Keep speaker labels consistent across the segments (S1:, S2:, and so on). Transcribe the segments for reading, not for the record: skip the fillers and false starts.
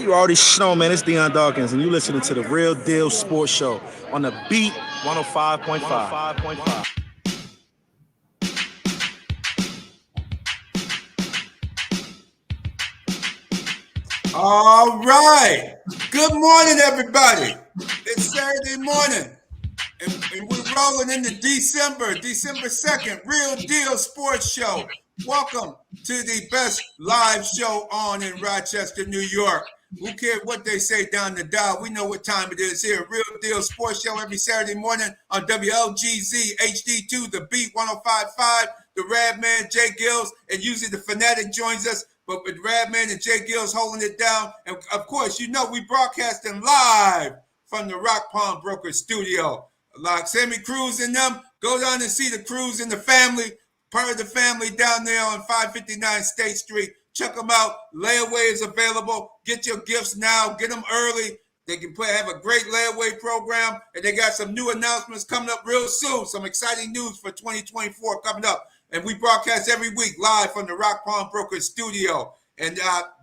S1: You already know, man. It's Deion Dawkins, and you listening to the Real Deal Sports Show on the Beat 105.5.
S2: All right. Good morning, everybody. It's Saturday morning, and we're rolling into December 2nd, Real Deal Sports Show. Welcome to the best live show on in Rochester, New York. Who cares what they say down the dial? We know what time it is here. Real Deal Sports Show every Saturday morning on WLGZ HD2, the Beat 105.5, the Rad Man, J-GILLZ, and usually the Fanatic joins us. But with Radman and J-GILLZ holding it down. And of course, you know we broadcasting live from the Rock Palm Broker studio. Like Sammy Cruz and them, go down and see the Cruz and the family, part of the family down there on 559 State Street. Check them out. Layaway is available. Get your gifts now. Get them early. They can have a great layaway program. And they got some new announcements coming up real soon. Some exciting news for 2024 coming up. And we broadcast every week live from the Rock Palm Broker studio. And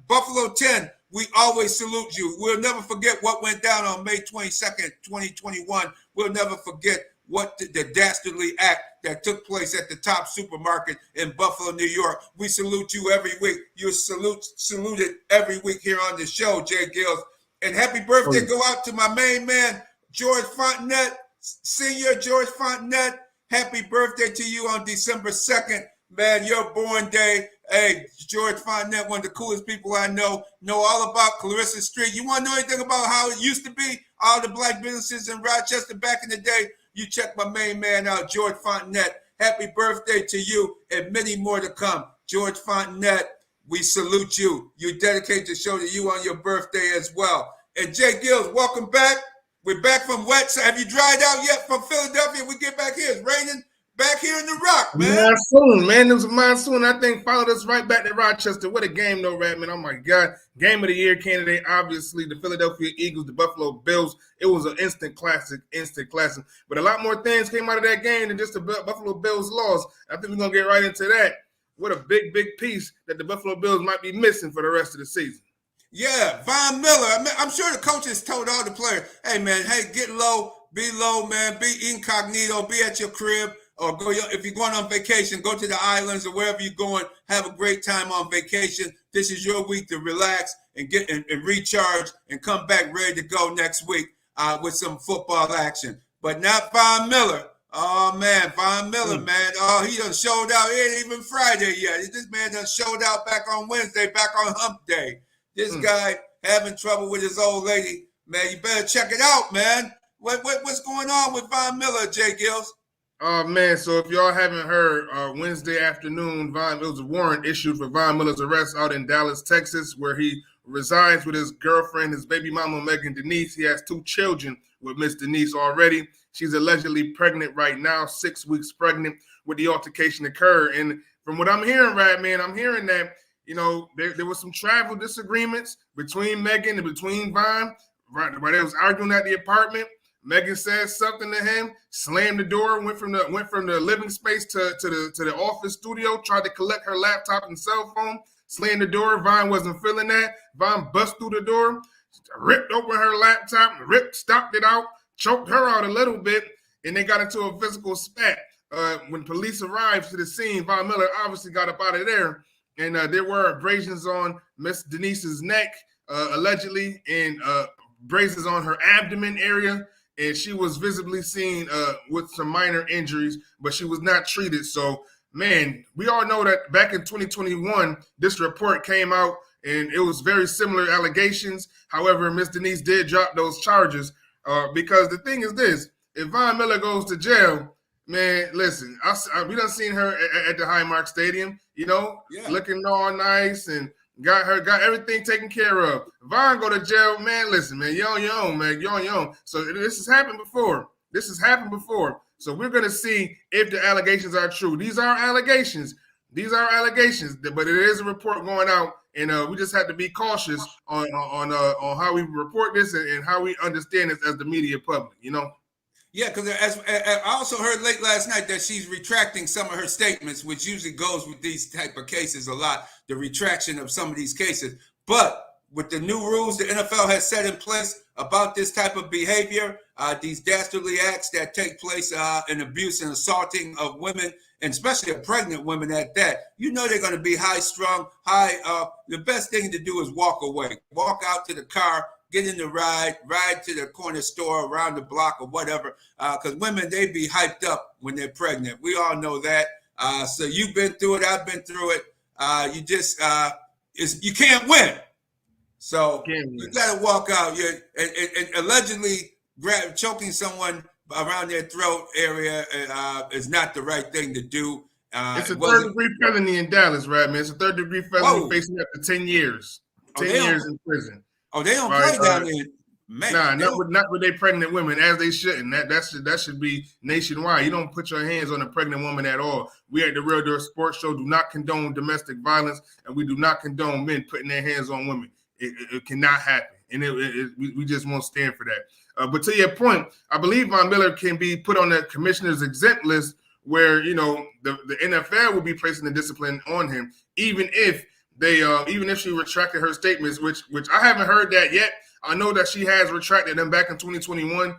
S2: Buffalo 10, we always salute you. We'll never forget what went down on May 22nd, 2021. We'll never forget what the dastardly act that took place at the Top Supermarket in Buffalo, New York. We salute you every week. You're saluted every week here on the show, J-GILLZ. And happy birthday go out to my main man, George Fontenette, Senior George Fontenette. Happy birthday to you on December 2nd, man, your born day. Hey, George Fontenette, one of the coolest people I know all about Clarissa Street. You want to know anything about how it used to be? All the black businesses in Rochester back in the day? You check my main man out, George Fontenette. Happy birthday to you and many more to come. George Fontenette, we salute you. You dedicate the show to you on your birthday as well. And J-GILLZ, welcome back. We're back from wet. So have you dried out yet from Philadelphia? We get back here. It's raining back here in the Rock, man.
S3: Monsoon, man. It was a monsoon. I think followed us right back to Rochester. What a game, though, Radman. Oh, my God. Game of the year candidate, obviously, the Philadelphia Eagles, the Buffalo Bills. It was an instant classic. But a lot more things came out of that game than just the Buffalo Bills loss. I think we're going to get right into that. What a big, big piece that the Buffalo Bills might be missing for the rest of the season.
S2: Yeah, Von Miller. I'm sure the coaches told all the players, hey, man, get low, man, be incognito, be at your crib, or go. If you're going on vacation, go to the islands or wherever you're going, have a great time on vacation. This is your week to relax and get and recharge and come back ready to go next week with some football action. But not Von Miller. Oh, man, Von Miller, man. Oh, he done showed out. It ain't even Friday yet. This man done showed out back on Wednesday, back on hump day. This guy having trouble with his old lady, man. You better check it out, man. What's going on with Von Miller, J-GILLZ?
S3: Oh, man, so if y'all haven't heard, Wednesday afternoon, it was a warrant issued for Von Miller's arrest out in Dallas, Texas, where he resides with his girlfriend, his baby mama, Megan Denise. He has 2 children with Miss Denise already. She's allegedly pregnant right now, 6 weeks pregnant, when the altercation occurred. And from what I'm hearing, Radman, I'm hearing that you know, there was some travel disagreements between Megan and between Von, right? Where they was arguing at the apartment. Megan said something to him, slammed the door, went from the living space to the office studio, tried to collect her laptop and cell phone, slammed the door. Von wasn't feeling that. Von bust through the door, ripped open her laptop, stomped it out, choked her out a little bit, and they got into a physical spat. When police arrived to the scene, Von Miller obviously got up out of there. And there were abrasions on Miss Denise's neck, allegedly, and abrasions on her abdomen area. And she was visibly seen with some minor injuries, but she was not treated. So, man, we all know that back in 2021, this report came out, and it was very similar allegations. However, Miss Denise did drop those charges because the thing is this. If Von Miller goes to jail, man, listen, we done seen her at the Highmark Stadium, looking all nice and got everything taken care of. Von go to jail, man, listen, man, you're on your own, man. You're on your own. So this has happened before. So we're going to see if the allegations are true. These are allegations, but it is a report going out, and we just have to be cautious on how we report this and how we understand this as the media public,
S2: Yeah, because as I also heard late last night that she's retracting some of her statements, which usually goes with these type of cases a lot, the retraction of some of these cases. But with the new rules the NFL has set in place about this type of behavior, these dastardly acts that take place in abuse and assaulting of women, and especially pregnant women at that, they're going to be high-strung, the best thing to do is walk away. Walk out to the car, get in the ride to the corner store around the block or whatever, because women, they be hyped up when they're pregnant. We all know that. So you've been through it. I've been through it. You can't win. So you got to walk out. And allegedly choking someone around their throat area is not the right thing to do.
S3: It's a third-degree felony in Dallas, right, man? It's a third-degree felony facing up to 10 years. 10 years in prison.
S2: Oh, they don't play down there.
S3: Man, not with they pregnant women, as they shouldn't. That should be nationwide. You don't put your hands on a pregnant woman at all. We at the Real Deal Sports Show do not condone domestic violence, and we do not condone men putting their hands on women. It cannot happen, and we just won't stand for that. But to your point, I believe Von Miller can be put on the commissioner's exempt list, where the NFL will be placing the discipline on him, even if she retracted her statements, which I haven't heard that yet. I know that she has retracted them back in 2021.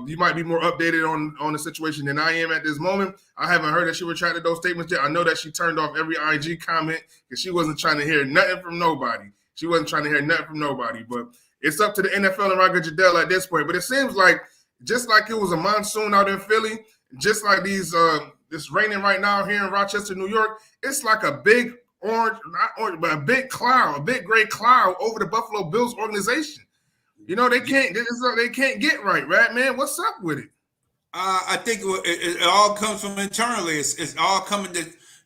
S3: You might be more updated on the situation than I am at this moment. I haven't heard that she retracted those statements yet. I know that she turned off every IG comment because she wasn't trying to hear nothing from nobody. But it's up to the NFL and Roger Goodell at this point. But it seems like just like it was a monsoon out in Philly, just like this raining right now here in Rochester, New York, it's like a big a big gray cloud over the Buffalo Bills organization. They can't get right, man. What's up with it?
S2: I think it all comes from internally. It's all coming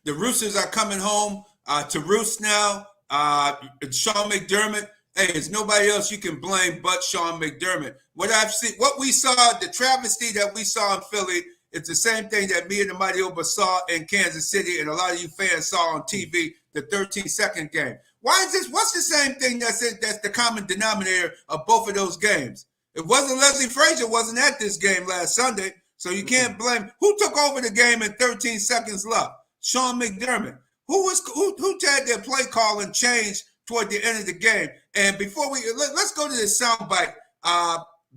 S2: the Roosters are coming home to roost now. Sean McDermott, hey, there's nobody else you can blame but Sean McDermott. What we saw, the travesty that we saw in Philly, it's the same thing that me and the Mighty Oba saw in Kansas City, and a lot of you fans saw on TV, the 13-second game. Why is this? What's the same thing that's the common denominator of both of those games? It wasn't Leslie Frazier wasn't at this game last Sunday, so you can't blame. Who took over the game in 13 seconds left? Sean McDermott. Who had their play call and change toward the end of the game? And before let's go to this soundbite.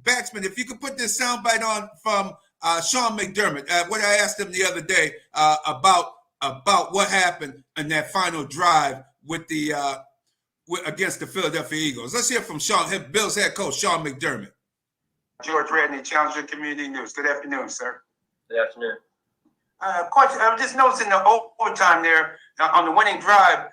S2: Baxman, if you could put this soundbite on from Sean McDermott, what I asked him the other day about what happened in that final drive with against the Philadelphia Eagles. Let's hear from Bills head coach Sean McDermott.
S4: George Redney, Challenger Community News. Good afternoon, sir.
S5: Good afternoon.
S4: Question. I'm just noticing the overtime there on the winning drive.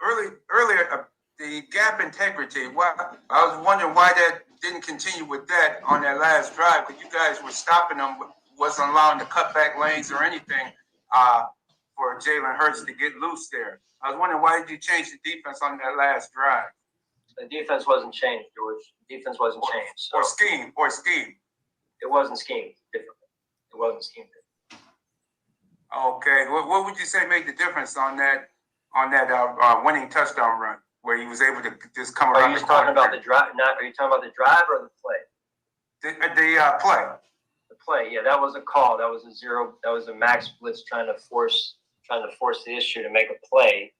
S4: Earlier, the gap integrity. I was wondering why that didn't continue with that on that last drive, because you guys were stopping them, wasn't allowing the cutback lanes or anything for Jalen Hurts to get loose there. I was wondering, why did you change the defense on that last drive?
S5: The defense wasn't changed, George. The defense wasn't changed. So
S4: or scheme.
S5: It wasn't schemed differently. It wasn't schemed differently.
S4: Okay. What would you say made the difference on that winning touchdown run, where he was able to just come around?
S5: Are you talking about the drive? Are you talking about the drive or the play?
S4: The play.
S5: The play. Yeah, that was a call. That was a zero. That was a max blitz trying to force the issue to make a play,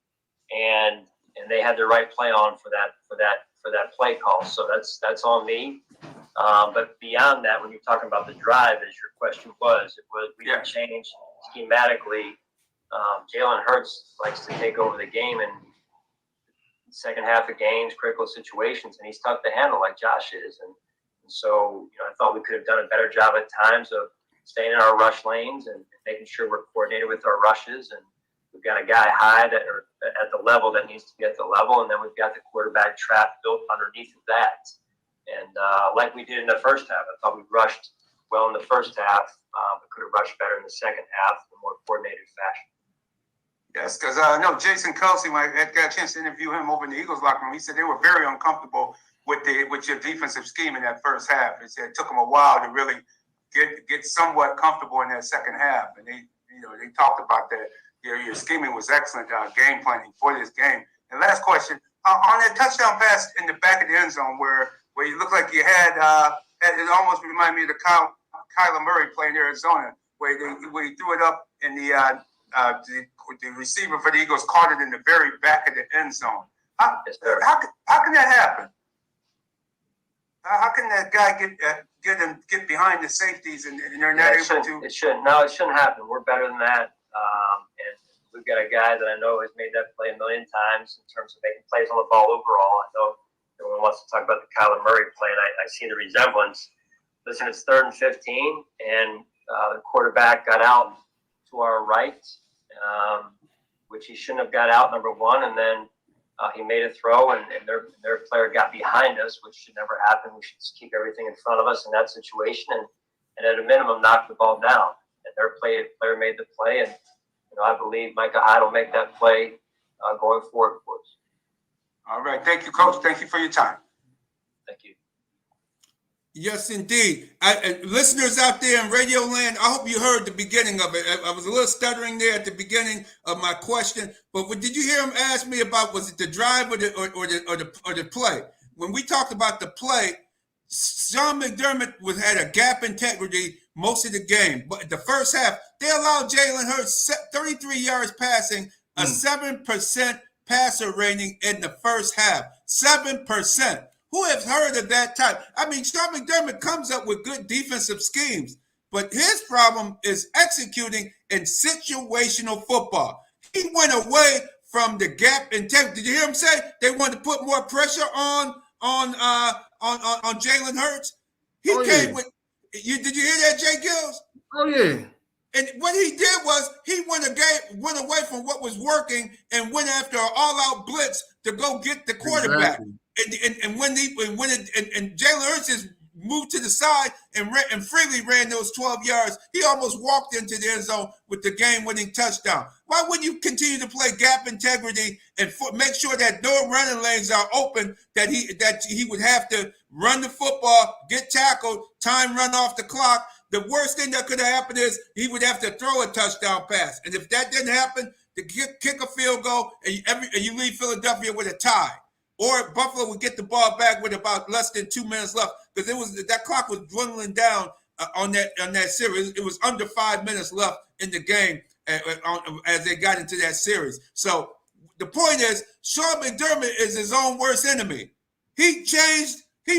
S5: and they had the right play on for that play call. So that's on me. But beyond that, when you're talking about the drive, as your question was, we didn't change schematically. Jalen Hurts likes to take over the game in the second half of games, critical situations, and he's tough to handle like Josh is. And so, I thought we could have done a better job at times of staying in our rush lanes and making sure we're coordinated with our rushes. And we've got a guy high that are at the level that needs to be at the level, and then we've got the quarterback trap built underneath of that. And like we did in the first half, I thought we rushed well in the first half, but could have rushed better in the second half in a more coordinated fashion.
S4: Yes, because I know Jason Kelce, when I got a chance to interview him over in the Eagles locker room, he said they were very uncomfortable with your defensive scheme in that first half. He said it took them a while to really get somewhat comfortable in that second half, and they talked about that. Your scheming was excellent, game planning for this game. And last question, on that touchdown pass in the back of the end zone where you looked like you had it almost reminded me of the Kyler Murray play in Arizona, where he threw it up in the receiver for the Eagles caught it in the very back of the end zone.
S5: Yes, sir.
S4: How can that happen? How can that guy get behind the safeties and they're not able to?
S5: It shouldn't. No, it shouldn't happen. We're better than that. And we've got a guy that I know has made that play a million times in terms of making plays on the ball overall. I know everyone wants to talk about the Kyler Murray play, and I see the resemblance. Listen, it's 3rd and 15, and the quarterback got out to our right, which he shouldn't have got out, number one, and then he made a throw, and their player got behind us, which should never happen. We should just keep everything in front of us in that situation, and at a minimum, knock the ball down. And their player made the play, and I believe Micah Hyde will make that play going forward for us.
S4: All right. Thank you, Coach. Thank you for your time.
S5: Thank you.
S2: Yes, indeed. Listeners out there in Radio Land, I hope you heard the beginning of it. I was a little stuttering there at the beginning of my question, but did you hear him ask me about, was it the drive or the play? When we talked about the play, Sean McDermott had a gap integrity most of the game, but the first half they allowed Jalen Hurts 33 yards passing, a 7% passer rating in the first half. 7%. Who has heard of that type? I mean, Sean McDermott comes up with good defensive schemes, but his problem is executing in situational football. He went away from the gap integrity. Did you hear him say they wanted to put more pressure on Jalen Hurts? He came with. Did you hear that, J-GILLZ?
S3: Oh yeah.
S2: And what he did was he went away from what was working and went after an all-out blitz to go get the quarterback.
S3: Exactly.
S2: And when Jalen Hurts just moved to the side and freely ran those 12 yards, he almost walked into the end zone with the game-winning touchdown. Why wouldn't you continue to play gap integrity and make sure that no running lanes are open, that he would have to run the football, get tackled, time run off the clock? The worst thing that could have happened is he would have to throw a touchdown pass. And if that didn't happen, to kick a field goal and you leave Philadelphia with a tie. Or Buffalo would get the ball back with about less than 2 minutes left, because that clock was dwindling down on that series. It was under 5 minutes left in the game as they got into that series. So the point is, Sean McDermott is his own worst enemy. He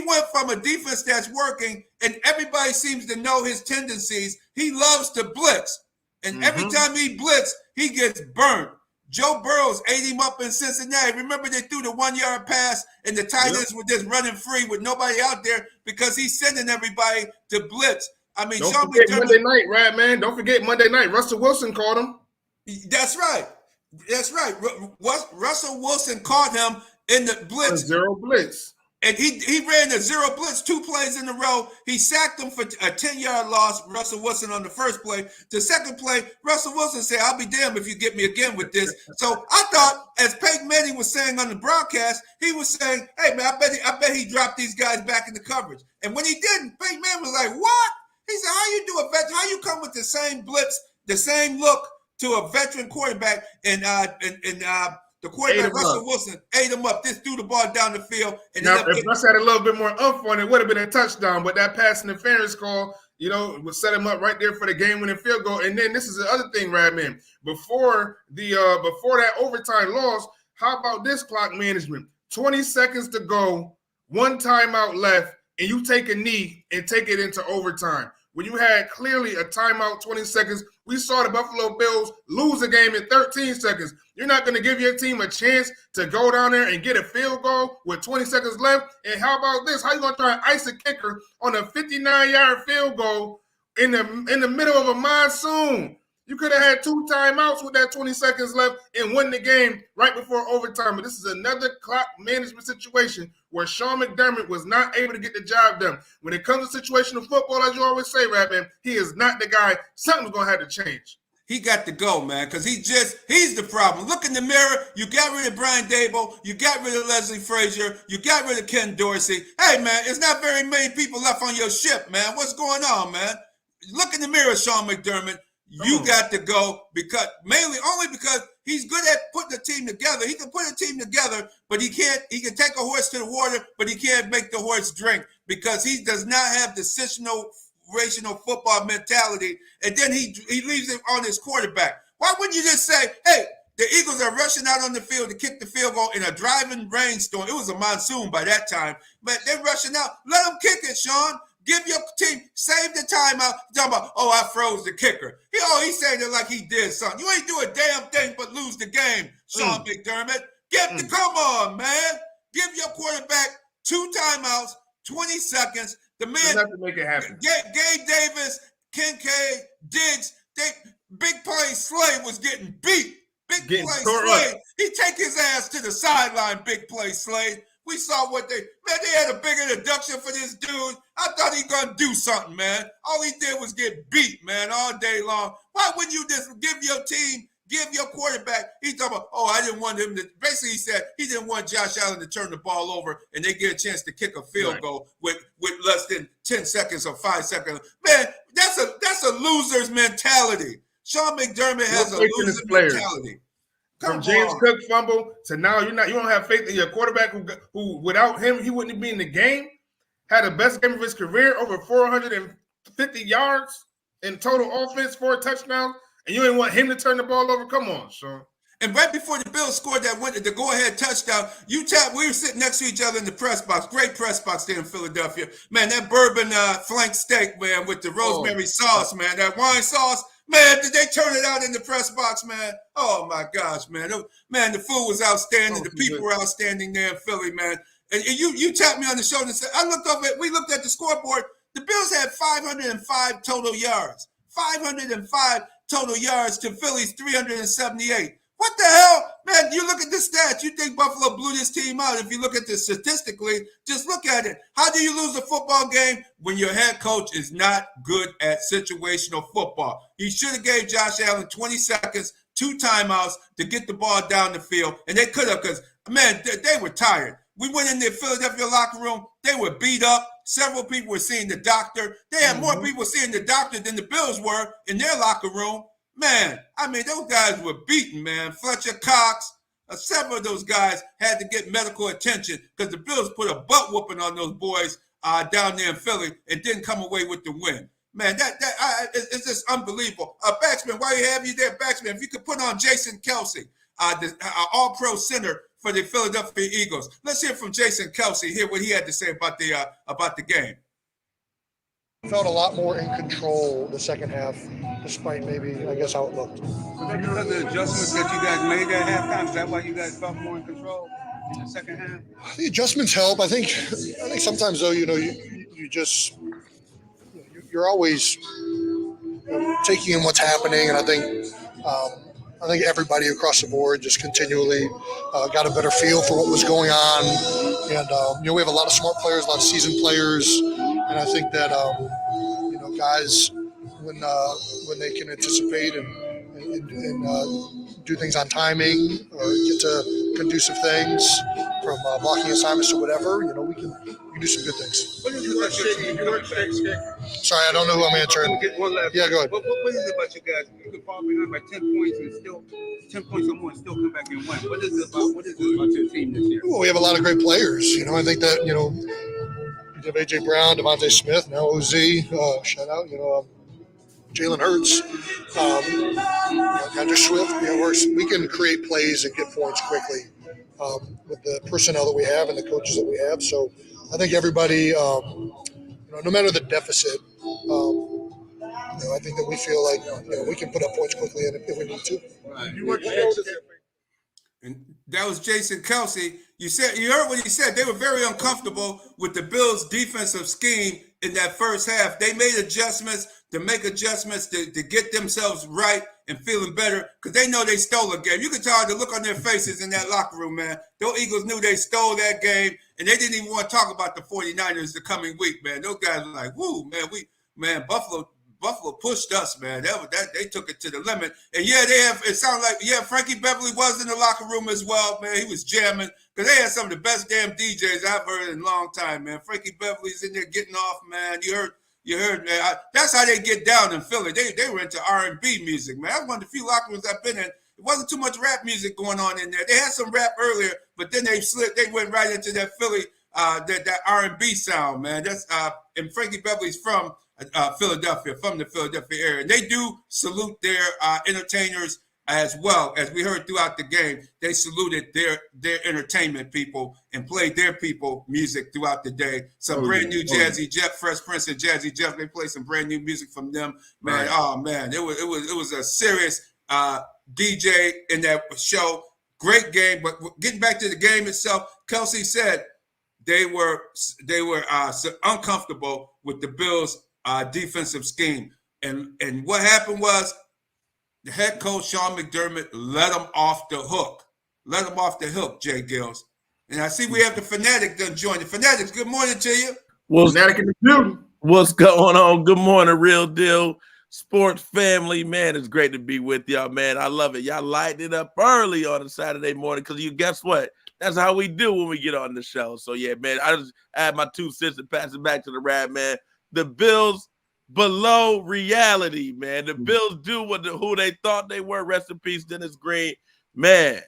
S2: went from a defense that's working, and everybody seems to know his tendencies. He loves to blitz, and every time he blitzes, he gets burnt. Joe Burrows ate him up in Cincinnati. Remember, they threw the 1-yard pass and the tight ends were just running free with nobody out there because he's sending everybody to blitz. I mean,
S3: don't forget Monday night, right, man? Don't forget Monday night. Russell Wilson caught him.
S2: That's right. That's right. Russell Wilson caught him in the blitz.
S3: Zero blitz.
S2: And he ran a zero blitz 2 plays in a row. He sacked him for a 10-yard loss, Russell Wilson, on the first play. The second play, Russell Wilson said, "I'll be damned if you get me again with this." So I thought, as Peyton Manning was saying on the broadcast, he was saying, "Hey, man, I bet he dropped these guys back in the coverage." And when he didn't, Peyton Manning was like, "What?" He said, "How you do a veteran? How you come with the same blitz, the same look to a veteran quarterback and the quarterback, Russell Wilson, ate him up, just threw the ball down the field." And
S3: now, if Russ had a little bit more umph on it, would have been a touchdown. But that pass interference call, would set him up right there for the game-winning field goal. And then this is the other thing, Radman. Before that overtime loss, how about this clock management? 20 seconds to go, 1 timeout left, and you take a knee and take it into overtime. When you had clearly a timeout, 20 seconds, we saw the Buffalo Bills lose a game in 13 seconds. You're not going to give your team a chance to go down there and get a field goal with 20 seconds left? And how about this? How you going to try and ice a kicker on a 59-yard field goal in the middle of a monsoon? You could have had 2 timeouts with that 20 seconds left and won the game right before overtime. But this is another clock management situation where Sean McDermott was not able to get the job done. When it comes to situational football, as you always say, Radman, he is not the guy. Something's going to have to change.
S2: He got to go, man, because he's the problem. Look in the mirror. You got rid of Brian Dable. You got rid of Leslie Frazier. You got rid of Ken Dorsey. Hey, man, it's not very many people left on your ship, man. What's going on, man? Look in the mirror, Sean McDermott. You got to go only because he's good at putting a team together. He can put a team together, but he can take a horse to the water, but he can't make the horse drink because he does not have the situational football mentality. And then he leaves it on his quarterback. Why wouldn't you just say, "Hey, the Eagles are rushing out on the field to kick the field goal in a driving rainstorm. It was a monsoon by that time, but they're rushing out. Let them kick it, Sean. Give your team, save the timeout. Talking about, oh, I froze the kicker. He's saying it like he did something. You ain't do a damn thing but lose the game, Sean McDermott. Come on, man. Give your quarterback 2 timeouts, 20 seconds. The man
S3: have to make it happen.
S2: Gabe Davis, Kincaid, Diggs, big play Slade was getting beat. Big play Slade. He take his ass to the sideline, big play Slade. We saw what they had a big introduction for this dude. I thought he gonna do something, man. All he did was get beat, man, all day long. Why wouldn't you just give your team, give your quarterback? He talking about, I didn't want him to. Basically, he said he didn't want Josh Allen to turn the ball over and they get a chance to kick a field goal with less than 10 seconds or 5 seconds. Man, that's a loser's mentality. Sean McDermott has a loser's mentality.
S3: From James Cook fumble to now, you don't have faith in your quarterback who without him, he wouldn't be in the game. Had the best game of his career, over 450 yards in total offense, 4 touchdowns, and you didn't want him to turn the ball over? Come on, Sean.
S2: And right before the Bills scored the go-ahead touchdown, we were sitting next to each other in the press box. Great press box there in Philadelphia. Man, that bourbon flank steak, man, with the rosemary sauce, man, that wine sauce. Man, did they turn it out in the press box, man? Oh, my gosh, man. Man, the food was outstanding. The people were outstanding there in Philly, man. And you tapped me on the shoulder and said, we looked at the scoreboard. The Bills had 505 total yards. 505 total yards to Philly's 378. What the hell? Man, you look at the stats. You think Buffalo blew this team out. If you look at this statistically, just look at it. How do you lose a football game? When your head coach is not good at situational football. He should have gave Josh Allen 20 seconds, 2 timeouts to get the ball down the field. And they could have because, man, they were tired. We went in the Philadelphia locker room. They were beat up. Several people were seeing the doctor. They had more people seeing the doctor than the Bills were in their locker room. Man, I mean, those guys were beaten, man. Fletcher Cox, several of those guys had to get medical attention because the Bills put a butt whooping on those boys down there in Philly and didn't come away with the win. Man, it's just unbelievable. Baxman, while you have you there, Baxman, if you could put on Jason Kelce, the all-pro center for the Philadelphia Eagles. Let's hear from Jason Kelce, hear what he had to say about the game.
S6: Felt a lot more in control the second half, despite maybe, I guess, how it looked.
S7: Was that because of the adjustments that you guys made at halftime? Is that why you guys felt more in control in the second half?
S6: The adjustments help. I think sometimes though, you're always taking in what's happening, and I think everybody across the board just continually got a better feel for what was going on, and we have a lot of smart players, a lot of seasoned players. And I think that guys, when they can anticipate and do things on timing or get to conducive things from blocking assignments or whatever, we can do some good things.
S7: What is it about your team?
S6: Sorry, I don't know who I'm answering. Yeah, go ahead.
S7: What is it about you guys? You can fall behind by 10 points and still 10 points or more and still come back and win. What is it about your team this year?
S6: Well, we have a lot of great players. I think that you have A.J. Brown, Devontae Smith, now OZ, shout out, Jalen Hurts, Andrew Swift. We can create plays and get points quickly with the personnel that we have and the coaches that we have. So I think everybody, no matter the deficit, I think that we feel like we can put up points quickly if we need to.
S2: And that was Jason Kelce. You heard what he said. They were very uncomfortable with the Bills' defensive scheme in that first half. They made adjustments to get themselves right and feeling better because they know they stole a game. You could tell the look on their faces in that locker room, man. Those Eagles knew they stole that game, and they didn't even want to talk about the 49ers the coming week, man. Those guys were like, woo, man, Buffalo pushed us, man. They took it to the limit. And it sounded like, Frankie Beverly was in the locker room as well, man. He was jamming because they had some of the best damn DJs I've heard in a long time, man. Frankie Beverly's in there getting off, man. You heard, man. That's how they get down in Philly. They were into R&B music, man. That's one of the few locker rooms I've been in. It wasn't too much rap music going on in there. They had some rap earlier, but then they went right into that Philly, that R&B sound, man. That's and Frankie Beverly's from Philadelphia, from the Philadelphia area. And they do salute their entertainers as well. As we heard throughout the game, they saluted their entertainment people and played their people music throughout the day. Some brand new Jazzy Jeff, Fresh Prince and Jazzy Jeff. They played some brand new music from them. Man, oh man, it was a serious DJ in that show. Great game, but getting back to the game itself, Kelsey said they were uncomfortable with the Bills' defensive scheme, and what happened was the head coach Sean McDermott let them off the hook. Let them off the hook, J-GILLZ. And I see we have the Fanatic done join. The Fanatics, good morning to you.
S3: Fanatic in the building.
S8: What's going on? Good morning, Real Deal Sports family. Man, it's great to be with y'all, man. I love it. Y'all lighting it up early on a Saturday morning because you guess what? That's how we do when we get on the show. So, yeah, man, I just add my 2 cents and pass it back to the Rad, man. The Bills below reality, man. The Bills do who they thought they were. Rest in peace, Dennis Green. Man,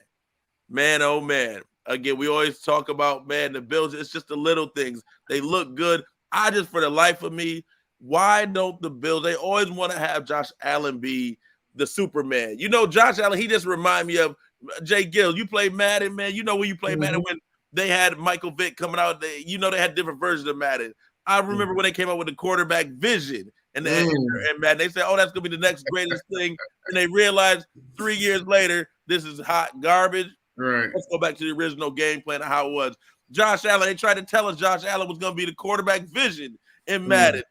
S8: oh, man. Again, we always talk about, man, the Bills, it's just the little things. They look good. I just, for the life of me, why don't the Bills, they always want to have Josh Allen be the Superman. You know, Josh Allen, he just remind me of J-GILLZ. You play Madden, man. You know when you play Madden when they had Michael Vick coming out, they had different versions of Madden. I remember when they came out with the quarterback vision and Madden, they said, oh, that's going to be the next greatest thing. And they realized 3 years later, this is hot garbage.
S3: Right.
S8: Let's go back to the original game plan of how it was. Josh Allen, they tried to tell us Josh Allen was going to be the quarterback vision in Madden.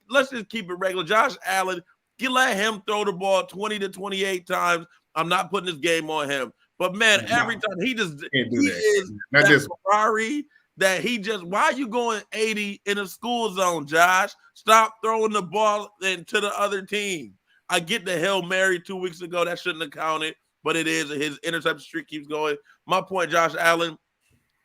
S8: Let's just keep it regular. Josh Allen, you let him throw the ball 20 to 28 times. I'm not putting this game on him. But, man, every time he is that Ferrari that he just – why are you going 80 in a school zone, Josh? Stop throwing the ball into the other team. I get the Hail Mary 2 weeks ago. That shouldn't have counted, but it is. His interception streak keeps going. My point, Josh Allen,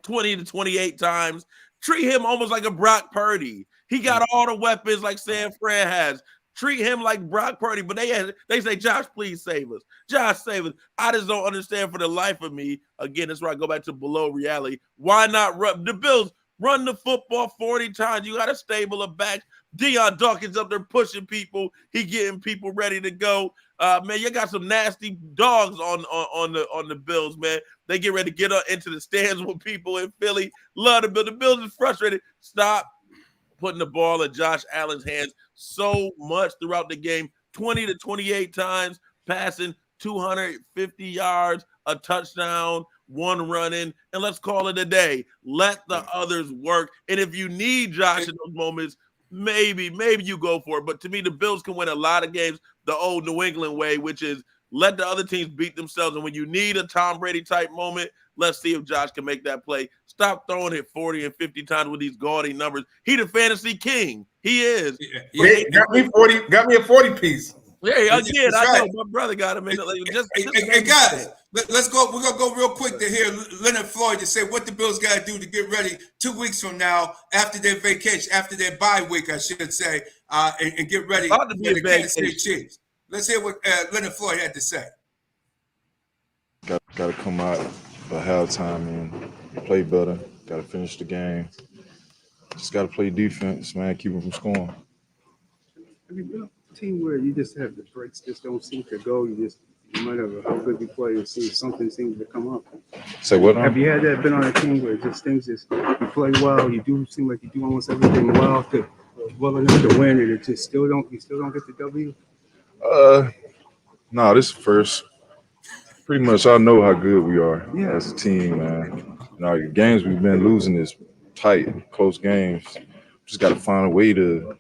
S8: 20 to 28 times. Treat him almost like a Brock Purdy. He got all the weapons like San Fran has. Treat him like Brock Purdy, but they say, Josh, please save us. Josh, save us. I just don't understand for the life of me. Again, that's where I go back to below reality. Why not run the Bills? Run the football 40 times. You got a stable of backs. Deion Dawkins up there pushing people. He getting people ready to go. Man, you got some nasty dogs on the Bills, man. They get ready to get up into the stands with people in Philly. Love the Bills. The Bills is frustrated. Stop putting the ball in Josh Allen's hands so much throughout the game. 20 to 28 times, passing 250 yards, a touchdown, 1 running, and let's call it a day. Let the others work. And if you need Josh in those moments, maybe you go for it. But to me, the Bills can win a lot of games the old New England way, which is let the other teams beat themselves. And when you need a Tom Brady type moment, let's see if Josh can make that play. Stop throwing it 40 and 50 times with these gaudy numbers. He the fantasy king. He is.
S3: Yeah, got me a 40 piece.
S8: Yeah, again, I know my brother got him in.
S2: Hey, guys, let's go. We're gonna go real quick to hear Leonard Floyd to say what the Bills got to do to get ready 2 weeks from now, after their vacation, after their bye week, I should say, and get ready for the Kansas City Chiefs. Let's hear what Leonard Floyd had to say.
S9: Got to come out for halftime and play better. Got to finish the game. Just got to play defense, man. Keep them from scoring.
S7: Have you been a team where you just have the breaks just don't seem to go? You just, no matter how good you play, it seems something seems to come up.
S9: Say what?
S7: Have you had that? Been on a team where just things just you play well, you do seem like you do almost everything well enough to win, and it just still don't get the W?
S9: No, this is first. Pretty much, I know how good we are as a team, man. You know, the games we've been losing is tight, close games. Just got to find a way to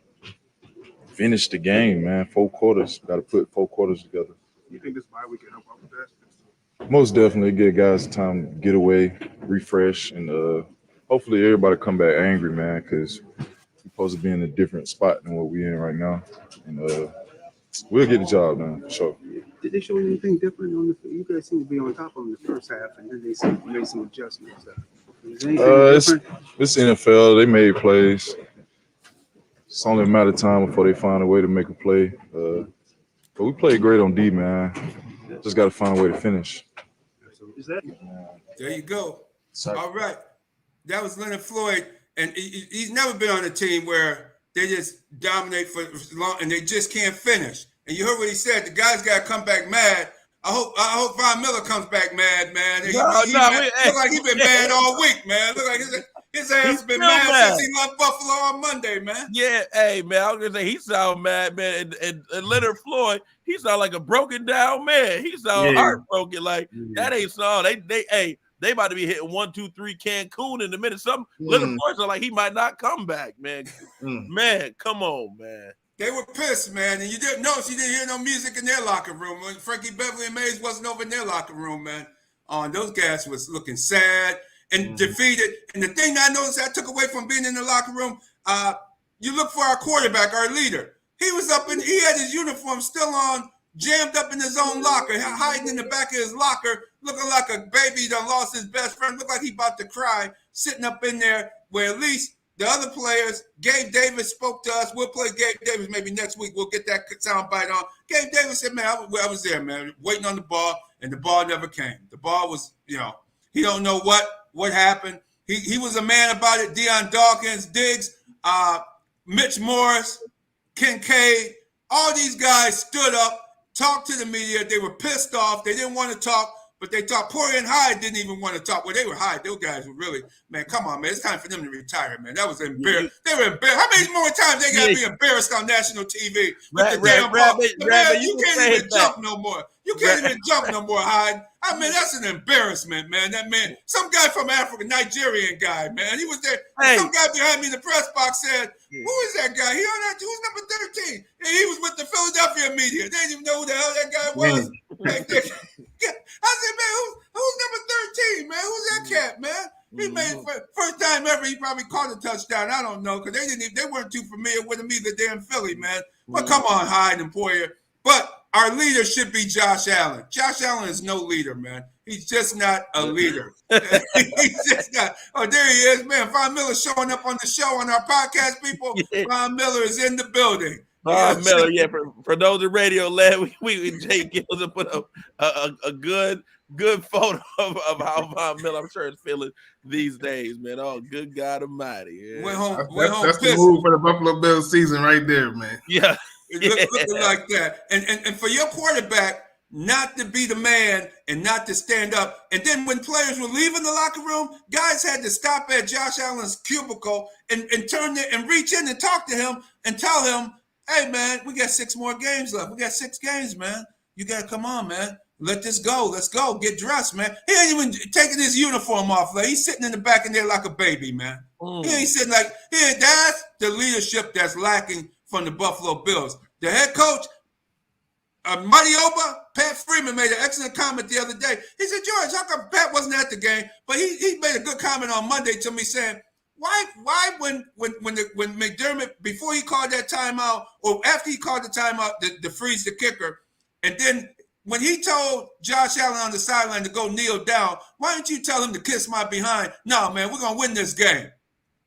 S9: finish the game, man. 4 quarters. Got to put 4 quarters together.
S7: You think this bye week can help out with that?
S9: Most definitely give guys time to get away, refresh, and hopefully everybody come back angry, man, because we're supposed to be in a different spot than what we're in right now. And we'll get the job done, for sure.
S7: Did they show anything different on the field? You guys seem to be on top of them the first half, and then they made some adjustments. Is
S9: It's NFL. They made plays. It's only a matter of time before they find a way to make a play. But we played great on D, man. Just got to find a way to finish.
S2: There you go. All right. That was Leonard Floyd, and he's never been on a team where they just dominate for long and they just can't finish. And you heard what he said. The guys got to come back mad I hope Von Miller comes back mad, man. He
S8: Look
S2: like he been mad all week, man. Look like his ass has been mad since he left Buffalo on Monday, man.
S8: Yeah, hey man, I was gonna say he sound mad, man. And Leonard Floyd, he sound like a broken down man. He sound heartbroken. Like that ain't song. They about to be hitting 1, 2, 3 Cancun in a minute. Leonard Floyd sound like he might not come back, man. Man, come on, man.
S2: They were pissed, man, and you didn't notice you didn't hear no music in their locker room when Frankie Beverly and Mays wasn't over in their locker room, man. Those guys was looking sad and defeated. And the thing that I noticed I took away from being in the locker room, you look for our quarterback, our leader. He was he had his uniform still on, jammed up in his own locker, hiding in the back of his locker, looking like a baby that lost his best friend, looked like he about to cry, sitting up in there where at least the other players, Gabe Davis spoke to us. We'll play Gabe Davis maybe next week. We'll get that sound bite on. Gabe Davis said, man, I was there, man, waiting on the ball, and the ball never came. The ball was, he don't know what happened. He was a man about it. Deion Dawkins, Diggs, Mitch Morris, Kincaid, all these guys stood up, talked to the media. They were pissed off. They didn't want to talk. But they thought Poirier and Hyde didn't even want to talk. Well, they were Hyde. Those guys were really, man, come on, man. It's time for them to retire, man. That was embarrassing. They were embarrassed. How many more times they got to be embarrassed on national TV with the damn ball? Man, you can't even jump no more. You can't even jump no more, Hyde. I mean, that's an embarrassment, man. That man, some guy from Africa, Nigerian guy, man. He was there. Hey. Some guy behind me in the press box said, who is that guy? Who's number 13? And he was with the Philadelphia media. They didn't even know who the hell that guy was. I said, man, who's number 13, man? Who's that cat, man? He made first time ever. He probably caught a touchdown. I don't know because they weren't too familiar with him either. They're in Philly, man. But come on, Hyde and Poirier. But our leader should be Josh Allen. Josh Allen is no leader, man. He's just not a leader. He's just not. Oh, there he is, man. Von Miller showing up on the show on our podcast, people. Von Miller is in the building.
S8: Von Miller, yeah. For those in radio land, we J-GILLZ put up a good photo of how Von Miller, I'm sure, is feeling these days, man. Oh, good God Almighty! Yeah.
S2: Went home
S3: that's the move for the Buffalo Bills season, right there, man.
S8: Yeah,
S2: looking like that. And for your quarterback not to be the man and not to stand up, and then when players were leaving the locker room, guys had to stop at Josh Allen's cubicle and turn there and reach in and talk to him and tell him, hey, man, we got 6 more games left. We got 6 games, man. You got to come on, man. Let this go. Let's go. Get dressed, man. He ain't even taking his uniform off. Like, he's sitting in the back in there like a baby, man. He ain't sitting like, that's the leadership that's lacking from the Buffalo Bills. The head coach, Muddy Oba, Pat Freeman made an excellent comment the other day. He said, George, how come Pat wasn't at the game? But he made a good comment on Monday to me saying, why when McDermott, before he called that timeout or after he called the timeout to freeze the kicker, and then when he told Josh Allen on the sideline to go kneel down, why didn't you tell him to kiss my behind? No, man, we're going to win this game.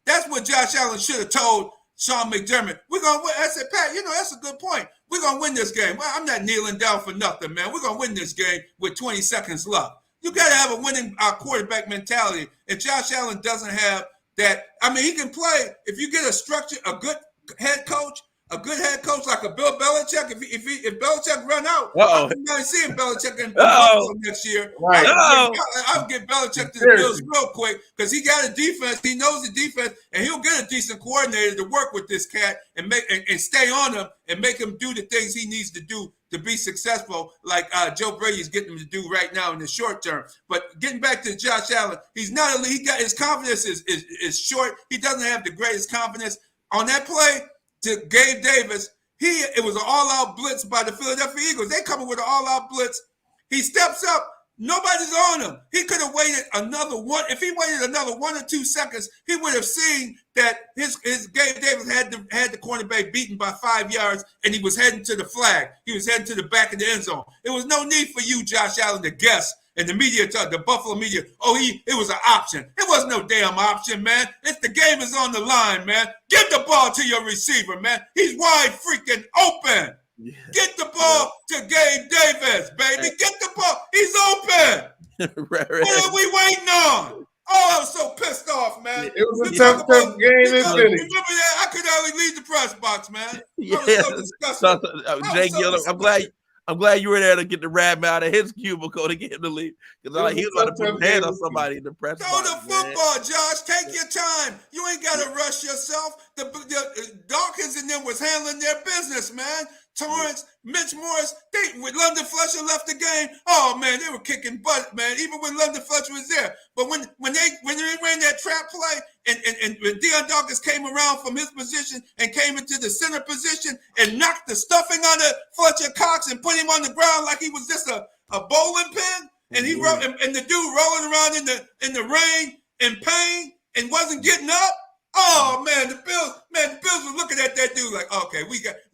S2: That's what Josh Allen should have told Sean McDermott. We're going to win. I said, Pat, that's a good point. We're going to win this game. Well, I'm not kneeling down for nothing, man. We're going to win this game with 20 seconds left. You got to have a winning quarterback mentality. And Josh Allen doesn't have that. I mean, he can play. If you get a good head coach like a Bill Belichick, if Belichick run out, I'm not seeing Belichick in Buffalo next year. Right. I'll get Belichick to the Bills real quick because he got a defense. He knows the defense, and he'll get a decent coordinator to work with this cat and stay on him and make him do the things he needs to do to be successful, like Joe Brady's getting him to do right now in the short term. But getting back to Josh Allen, he's not elite. He got his confidence is short. He doesn't have the greatest confidence on that play. To Gabe Davis, it was an all-out blitz by the Philadelphia Eagles. They coming with an all-out blitz. He steps up. Nobody's on him. He could have waited another one. If he waited another 1 or 2 seconds, he would have seen that his Gabe Davis had the cornerback beaten by 5 yards, and he was heading to the flag. He was heading to the back of the end zone. There was no need for you, Josh Allen, to guess. And the media, the Buffalo media, it was an option. It wasn't no damn option, man. The game is on the line, man. Get the ball to your receiver, man. He's wide freaking open. Yeah. Get the ball to Gabe Davis, baby. Get the ball. He's open. Right. What are we waiting on? Oh, I was so pissed off, man.
S3: It was a tough game in Philly.
S2: Remember that? I could hardly leave the press box, man. Yeah. I was so disgusted.
S8: J-GILLZ, I'm glad I'm glad you were there to get the rap out of his cubicle to get him to leave. Because he was about to put his hand on somebody in the press
S2: Throw
S8: box.
S2: the football, Josh. Take your time. You ain't got to rush yourself. The Dawkins and them was handling their business, man. Torrance, Mitch Morris, with London Fletcher left the game. Oh man, they were kicking butt, man. Even when London Fletcher was there. But when they ran that trap play and when Deion Dawkins came around from his position and came into the center position and knocked the stuffing out of Fletcher Cox and put him on the ground like he was just a bowling pin, and he and the dude rolling around in the rain in pain and wasn't getting up. Oh man, the Bills were looking at that dude like, okay,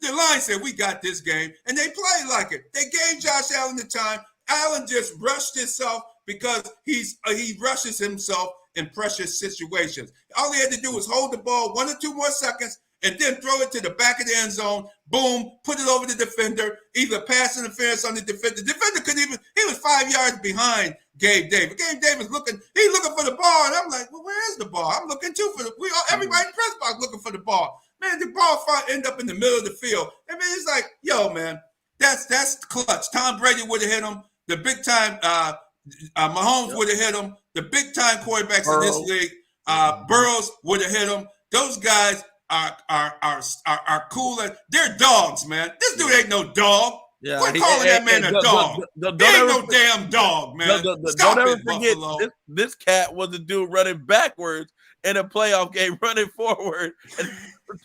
S2: the line said we got this game, and they played like it. They gave Josh Allen the time. Allen just rushed himself because he rushes himself in pressure situations. All he had to do was hold the ball 1 or 2 more seconds and then throw it to the back of the end zone. Boom, put it over the defender, either pass interference on the defender. The defender couldn't even, he was 5 yards behind Gabe Davis. Gabe Davis he's looking for the ball, and I'm like, well, where is the ball? I'm looking too for everybody in the press box looking for the ball. Man, the ball end up in the middle of the field. I mean, it's like, yo, man, that's clutch. Tom Brady would have hit him. The big time Mahomes would have hit him. The big time quarterbacks in this league, Burrows would have hit him. Those guys are cool. They're dogs, man. This dude ain't no dog.
S8: Yeah,
S2: quit calling that man a dog. He ain't no damn dog, man. Stop
S8: don't ever
S2: it,
S8: forget,
S2: Buffalo.
S8: this cat was a dude running backwards in a playoff game, running forward and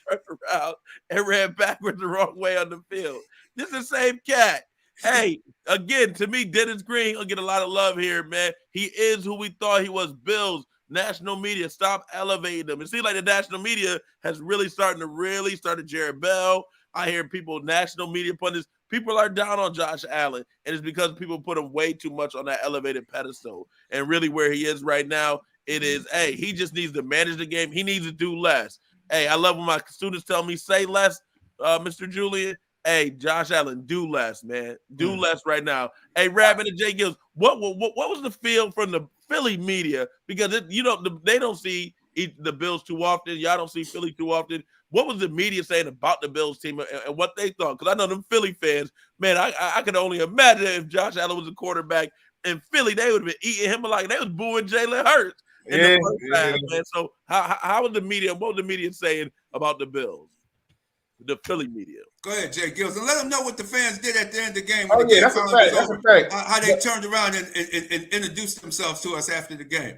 S8: turned around and ran backwards the wrong way on the field. This is the same cat. Hey, again, to me, Dennis Green will get a lot of love here, man. He is who we thought he was. Bills, national media, stop elevating them. It seems like the national media has really started Jared Bell. I hear people, national media pundits, people are down on Josh Allen, and it's because people put him way too much on that elevated pedestal. And really where he is right now, it is, hey, he just needs to manage the game. He needs to do less. Hey, I love when my students tell me, say less, Mr. Julian. Hey, Josh Allen, do less, man. Do less right now. Hey, Rabbit and J-GILLZ, what was the feel from the Philly media? Because they don't see the Bills too often. Y'all don't see Philly too often. What was the media saying about the Bills team and what they thought? Because I know them Philly fans, man, I could only imagine if Josh Allen was a quarterback in Philly, they would have been eating him like they was booing Jalen Hurts in the first half, man. So how was the media? What was the media saying about the Bills? The Philly media.
S2: Go ahead, J-GILLZ, and let them know what the fans did at the end of the game.
S3: Oh, yeah, that's a fact. That's a fact.
S2: How they turned around and introduced themselves to us after the game.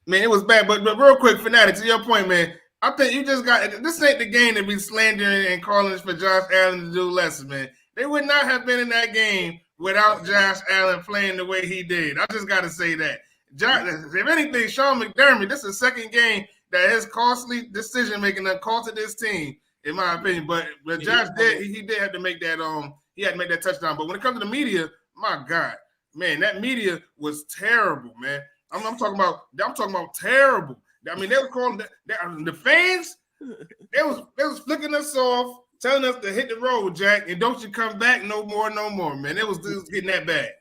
S3: Man, it was bad. But real quick, Fanatic, to your point, man, I think you just got – this ain't the game to be slandering and calling for Josh Allen to do less, man. They would not have been in that game without Josh Allen playing the way he did. I just got to say that. If anything, Sean McDermott, this is the second game that his costly decision-making that costed this team, in my opinion. But Josh did – he did have to make that he had to make that touchdown. But when it comes to the media, my God, man, that media was terrible, man. I'm talking about terrible. I mean, they were calling the fans. They was flicking us off, telling us to hit the road, Jack, and don't you come back no more, man. It was getting that bad.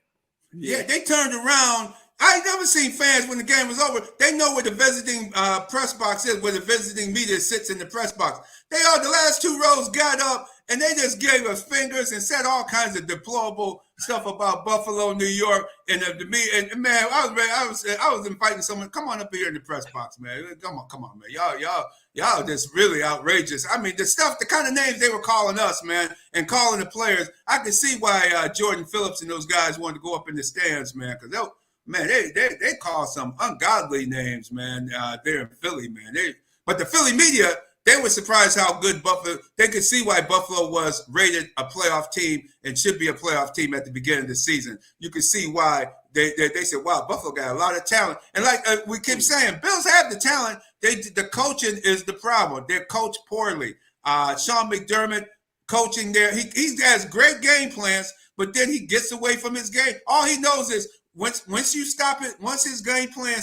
S2: Yeah, they turned around. I ain't never seen fans when the game was over. They know where the visiting press box is, where the visiting media sits in the press box. The last 2 rows got up and they just gave us fingers and said all kinds of deplorable stuff about Buffalo, New York, and man, I was inviting someone. Come on up here in the press box, man. Come on, man. Y'all just really outrageous. I mean, the kind of names they were calling us, man, and calling the players. I could see why Jordan Phillips and those guys wanted to go up in the stands, man, because they call some ungodly names, man. There in Philly, man. But the Philly media, they were surprised how good Buffalo. They could see why Buffalo was rated a playoff team and should be a playoff team at the beginning of the season. You could see why they said, "Wow, Buffalo got a lot of talent." And like we keep saying, Bills have the talent. The coaching is the problem. They're coached poorly. Sean McDermott coaching there. He has great game plans, but then he gets away from his game. All he knows is once you stop it, once his game plan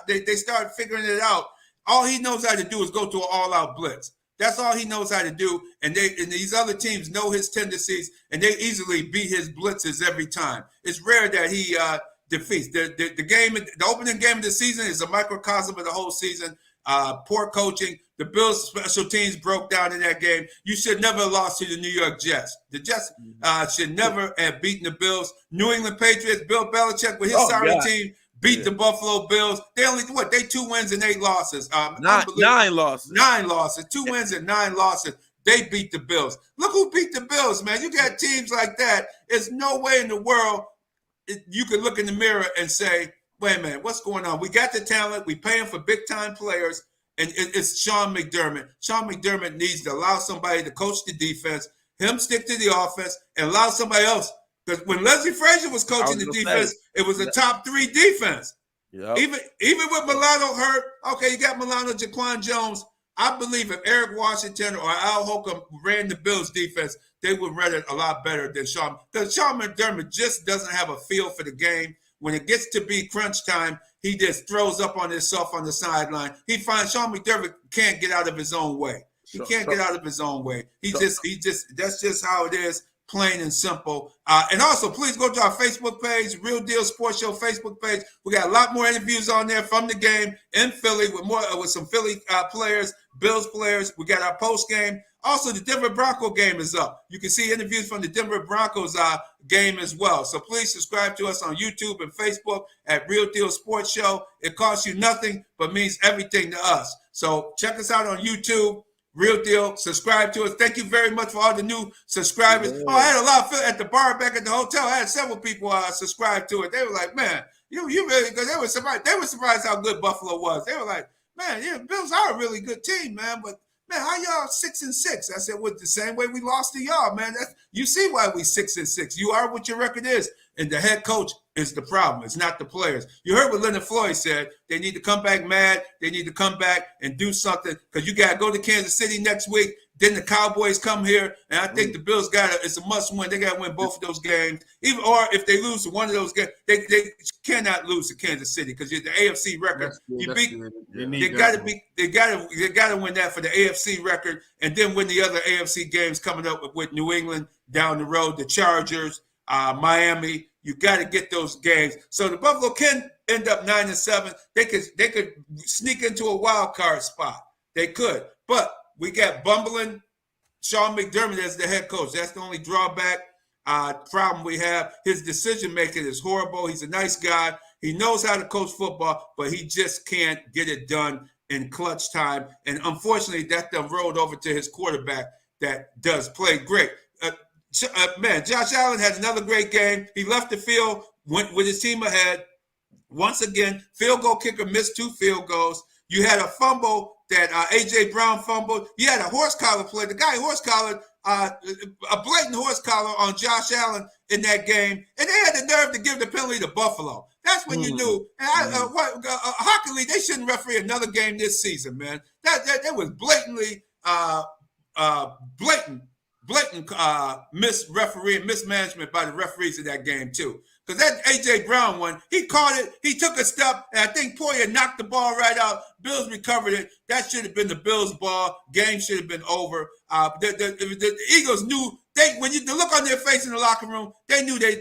S2: they start figuring it out. All he knows how to do is go to an all-out blitz. That's all he knows how to do. And these other teams know his tendencies, and they easily beat his blitzes every time. It's rare that he defeats. The opening game of the season is a microcosm of the whole season. Poor coaching, The Bills special teams broke down in that game. You should never have lost to the New York Jets. The Jets should never have beaten the Bills. New England Patriots, Bill Belichick with his team beat the Buffalo Bills. They only they 2 wins and 8 losses.
S8: 9 losses.
S2: 9 losses. 2 wins and 9 losses. They beat the Bills. Look who beat the Bills, man. You got teams like that. There's no way in the world you can look in the mirror and say, wait a minute, what's going on? We got the talent. We paying for big-time players, and it's Sean McDermott. Sean McDermott needs to allow somebody to coach the defense, him stick to the offense, and allow somebody else. Because when Leslie Frazier was coaching the defense, it was a top 3 defense.
S8: Yep.
S2: Even with Milano hurt, okay, you got Milano, Jaquan Jones. I believe if Eric Washington or Al Holcomb ran the Bills defense, they would run it a lot better than Sean. Because Sean McDermott just doesn't have a feel for the game. When it gets to be crunch time, he just throws up on himself on the sideline. He finds Sean McDermott can't get out of his own way. He can't get out of his own way. That's just how it is. Plain and simple. And also, please go to our Facebook page, Real Deal Sports Show Facebook page. We got a lot more interviews on there from the game in Philly with some Philly players, Bills players. We got our post game. Also, the Denver Bronco game is up. You can see interviews from the Denver Broncos game as well. So please subscribe to us on YouTube and Facebook at Real Deal Sports Show. It costs you nothing, but means everything to us. So check us out on YouTube. Real Deal, subscribe to us. Thank you very much for all the new subscribers. Yeah. Oh, I had a lot of at the bar back at the hotel. I had several people subscribe to it. They were like, man, you really, because they were surprised how good Buffalo was. They were like, man, yeah, Bills are a really good team, man. But man, how y'all 6-6? I said, well, the same way we lost to y'all, man. You see why we 6-6. You are what your record is. And the head coach is the problem. It's not the players. You heard what Leonard Floyd said. They need to come back mad. They need to come back and do something because you got to go to Kansas City next week. Then the Cowboys come here, and I think the Bills it's a must win. They got to win both of those games. Or if they lose to one of those games, they cannot lose to Kansas City because the AFC record. They got to win that for the AFC record, and then win the other AFC games coming up with New England down the road, the Chargers, Miami. You got to get those games. So the Buffalo can end up 9-7. They could sneak into a wild card spot. They could, but we got bumbling Sean McDermott as the head coach. That's the only drawback problem we have. His decision making is horrible. He's a nice guy. He knows how to coach football, but he just can't get it done in clutch time. And unfortunately, that done rolled over to his quarterback that does play great. Man, Josh Allen had another great game. He left the field, went with his team ahead. Once again, field goal kicker missed 2 field goals. You had a fumble that A.J. Brown fumbled. You had a horse collar play. The guy horse collared, a blatant horse collar on Josh Allen in that game. And they had the nerve to give the penalty to Buffalo. That's when you knew. And Hockey League, they shouldn't referee another game this season, man. That was blatantly blatant misreferee and mismanagement by the referees in that game too. Because that A.J. Brown one, he caught it, he took a step, and I think Poyer knocked the ball right out. Bills recovered it. That should have been the Bills' ball. Game should have been over. The Eagles knew when you the look on their face in the locker room, they knew they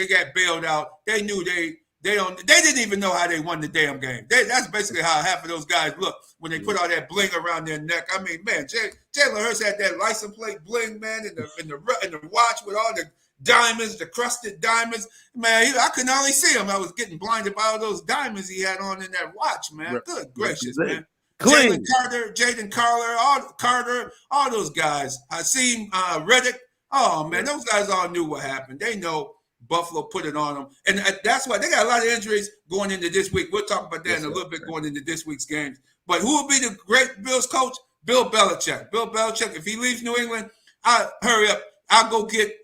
S2: got bailed out. They knew they didn't even know how they won the damn game. That's basically how half of those guys look when they put all that bling around their neck. I mean, man, Jalen Hurts had that license plate bling, man, in the watch with all the diamonds, the crusted diamonds. Man, I couldn't only see him. I was getting blinded by all those diamonds he had on in that watch, man. Good gracious, man. Jaden Carter, all those guys. I seen Reddick. Oh, man, those guys all knew what happened. They know Buffalo put it on them. And that's why they got a lot of injuries going into this week. We'll talk about that in a little bit going into this week's games. But who will be the great Bills coach? Bill Belichick. Bill Belichick, if he leaves New England, hurry up. I'll go get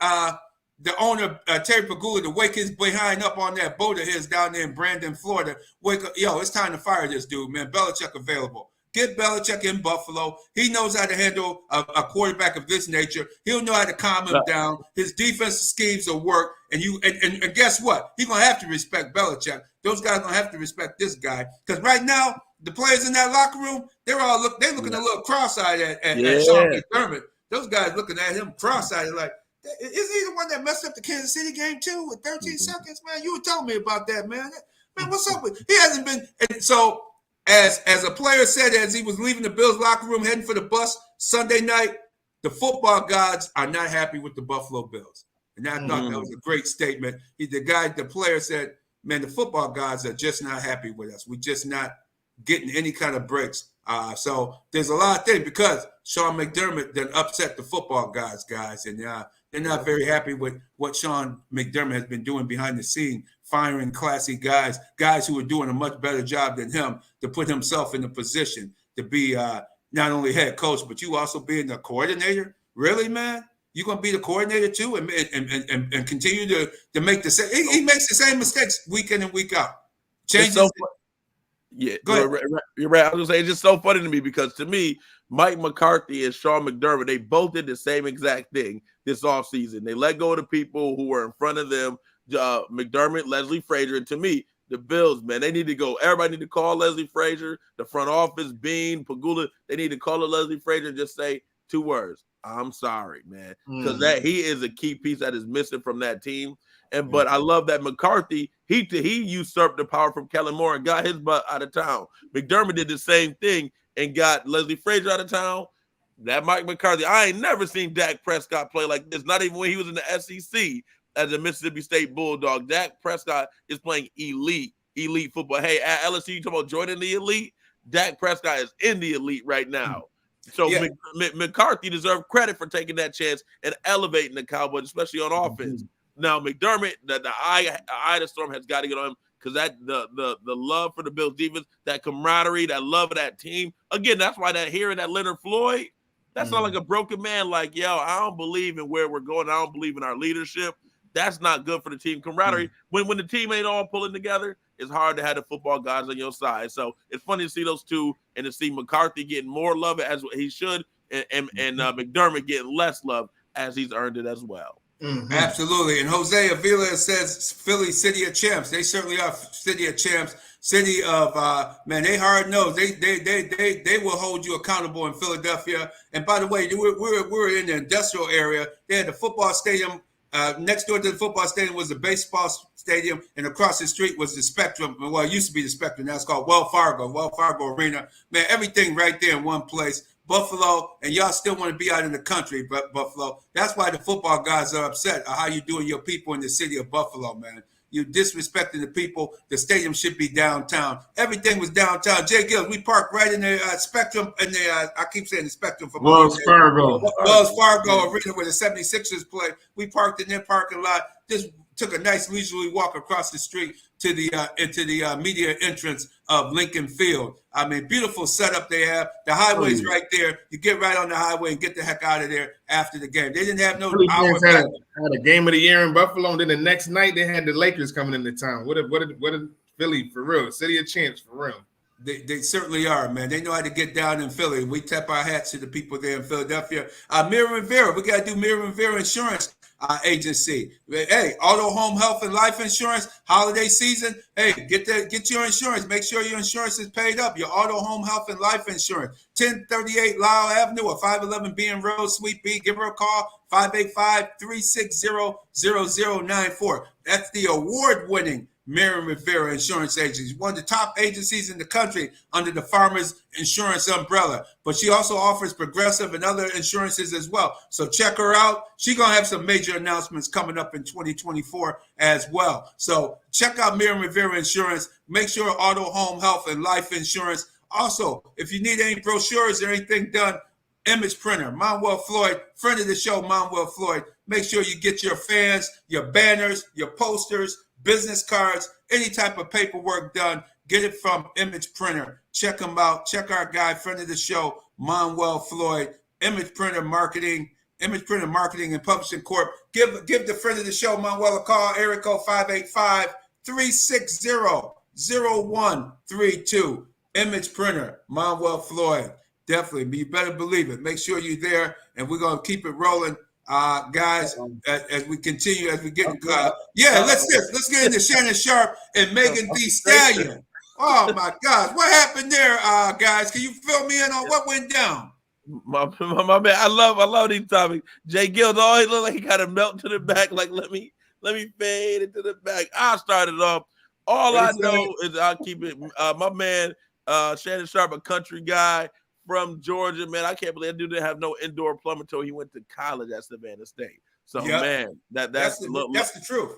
S2: the owner, Terry Pagula, to wake his behind up on that boat of his down there in Brandon, Florida. Wake up. Yo, it's time to fire this dude, man. Belichick available. Get Belichick in Buffalo. He knows how to handle a quarterback of this nature. He'll know how to calm him down. His defensive schemes will work. And guess what? He's going to have to respect Belichick. Those guys going to have to respect this guy. Because right now, the players in that locker room, they're looking a little cross-eyed at Sean McDermott. Those guys looking at him cross-eyed like, is he the one that messed up the Kansas City game too with 13 seconds, man? You were telling me about that, man. Man, what's up with? He hasn't been. And so as a player said as he was leaving the Bills locker room heading for the bus Sunday night, the football gods are not happy with the Buffalo Bills. And I thought that was a great statement. The player said, man, the football gods are just not happy with us. We're just not getting any kind of breaks. So there's a lot of things because Sean McDermott then upset the football gods, guys. And they're not very happy with what Sean McDermott has been doing behind the scene, firing classy guys who are doing a much better job than him to put himself in a position to be not only head coach, but you also being the coordinator. Really, man? You're going to be the coordinator too and continue to make the same. He makes the same mistakes week in and week out. Changes.
S8: Yeah, you're right. I was gonna say it's just so funny to me because to me, Mike McCarthy and Sean McDermott, they both did the same exact thing this offseason. They let go of the people who were in front of them, McDermott, Leslie Frazier, and to me, the Bills, man, they need to go. Everybody need to call Leslie Frazier, the front office, Bean, Pagula. They need to call Leslie Frazier and just say 2 words. I'm sorry, man, because that he is a key piece that is missing from that team. But I love that McCarthy, he usurped the power from Kellen Moore and got his butt out of town. McDermott did the same thing and got Leslie Frazier out of town. That Mike McCarthy, I ain't never seen Dak Prescott play like this, not even when he was in the SEC as a Mississippi State Bulldog. Dak Prescott is playing elite football. Hey, at LSU, you talking about joining the elite? Dak Prescott is in the elite right now. So McCarthy deserved credit for taking that chance and elevating the Cowboys, especially on offense. Now McDermott, the eye of the storm has got to get on him because that the love for the Bills defense, that camaraderie, that love of that team. Again, that's why that hearing that Leonard Floyd, that's not like a broken man. Like, yo, I don't believe in where we're going. I don't believe in our leadership. That's not good for the team camaraderie. When the team ain't all pulling together, it's hard to have the football guys on your side. So it's funny to see those two and to see McCarthy getting more love as he should, and McDermott getting less love as he's earned it as well.
S2: Absolutely. And Jose Avila says Philly City of Champs. They certainly are City of Champs. City of man, they hard nosed. They will hold you accountable in Philadelphia. And by the way, we're in the industrial area. They had the football stadium. Next door to the football stadium was the baseball stadium, and across the street was the Spectrum. Well, it used to be the Spectrum. Now it's called Wells Fargo Arena. Man, everything right there in one place. Buffalo, and y'all still want to be out in the country, but Buffalo. That's why the football guys are upset at how you doing your people in the city of Buffalo, man. You disrespecting the people. The stadium should be downtown. Everything was downtown. J-GILLZ, we parked right in the Spectrum, and I keep saying the Spectrum for
S3: Wells Fargo
S2: Arena where the 76ers play. We parked in their parking lot. Just took a nice leisurely walk across the street to the into the media entrance of Lincoln Field. I mean, beautiful setup they have. The highway's right there. You get right on the highway and get the heck out of there after the game. They didn't have no hour.
S3: Had a game of the year in Buffalo, and then the next night they had the Lakers coming into town. What a Philly for real, City of Champs for real.
S2: They certainly are, man. They know how to get down in Philly. We tap our hats to the people there in Philadelphia. Mira Rivera, we got to do Mira Rivera Insurance Agency. Hey, auto, home, health, and life insurance, holiday season. Hey, get your insurance. Make sure your insurance is paid up. Your auto, home, health, and life insurance. 1038 Lyle Avenue or 511 Bean Road, Suite B. Give her a call, 585-360-0094. That's the award-winning Miriam Rivera Insurance Agency, one of the top agencies in the country under the Farmers Insurance umbrella. But she also offers Progressive and other insurances as well. So check her out. She's going to have some major announcements coming up in 2024 as well. So check out Miriam Rivera Insurance. Make sure auto, home, health, and life insurance. Also, if you need any brochures or anything done, Image Printer, Manuel Floyd, friend of the show, Manuel Floyd. Make sure you get your fans, your banners, your posters, business cards, any type of paperwork done. Get it from Image Printer. Check them out. Check our guy, friend of the show, Manuel Floyd, Image Printer Marketing and Publishing Corp. Give the friend of the show, Manuel, a call, area code 585-360-0132. Image Printer, Manuel Floyd. Definitely, you better believe it. Make sure you're there, and we're going to keep it rolling. Guys, as we continue, as we get let's get into Shannon Sharp and Megan Thee Stallion. Oh my gosh, what happened there, guys? Can you fill me in on what went down?
S8: My man, I love these topics. J-GILLZ, oh, he look like he got a melt to the back. Like let me fade into the back. I started off. All I know is I'll keep it. My man Shannon Sharp, a country guy from Georgia, man. I can't believe that dude didn't have no indoor plumbing until he went to college at Savannah State. So, man, that's
S2: the truth.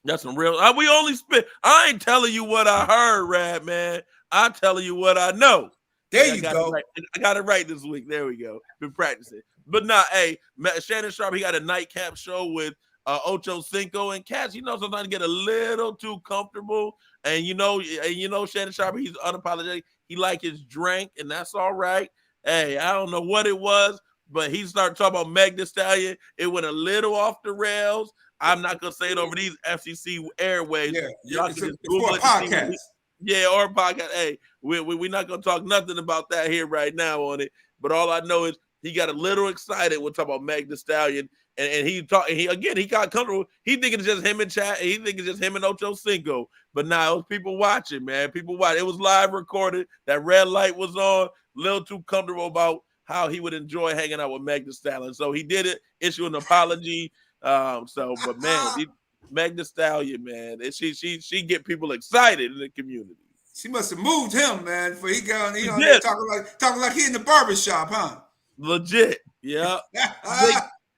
S8: That's some real. We only spit. I ain't telling you what I heard, Rad, man. I'm telling you what I know.
S2: There you go.
S8: I got it right this week. There we go. Been practicing. But nah, hey, Shannon Sharp, he got a nightcap show with Ocho Cinco and Cats. You know, sometimes get a little too comfortable. And you know, Shannon Sharp, he's unapologetic. He like his drink, and that's all right. Hey, I don't know what it was, but he started talking about Megan Thee Stallion. It went a little off the rails. I'm not gonna say it over these FCC airwaves.
S2: Yeah,
S8: y'all can just Google it.
S2: Podcast.
S8: Yeah, or podcast. Hey, we're not gonna talk nothing about that here right now on it. But all I know is he got a little excited when talking about Megan Thee Stallion, and he got comfortable. He thinking it's just him and Chat. He thinking it's just him and Ocho Cinco. But now it was people watching, man. People watching. It was live recorded. That red light was on. A little too comfortable about how he would enjoy hanging out with Megan Thee Stallion. So he did it. Issue an apology. But man, Megan Thee Stallion, man, she get people excited in the community.
S2: She must have moved him, man. For he got on
S8: Yeah.
S2: talking like he in the barbershop, huh?
S8: Legit, yeah.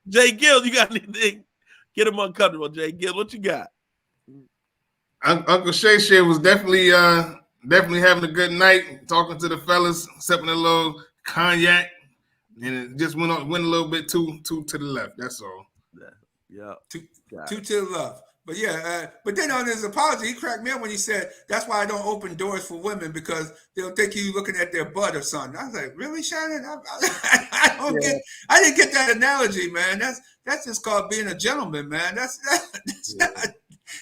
S8: J-GILLZ, you got anything? Get him uncomfortable, J-GILLZ. What you got?
S3: Uncle Shay was definitely having a good night, talking to the fellas, sipping a little cognac, and it just went a little bit too to the left. That's all.
S2: Yeah, two to the left. But yeah, but then on his apology, he cracked me up when he said, "That's why I don't open doors for women, because they'll think you looking at their butt or something." I was like, "Really, Shannon? I didn't get that analogy, man. That's just called being a gentleman, man. That's not."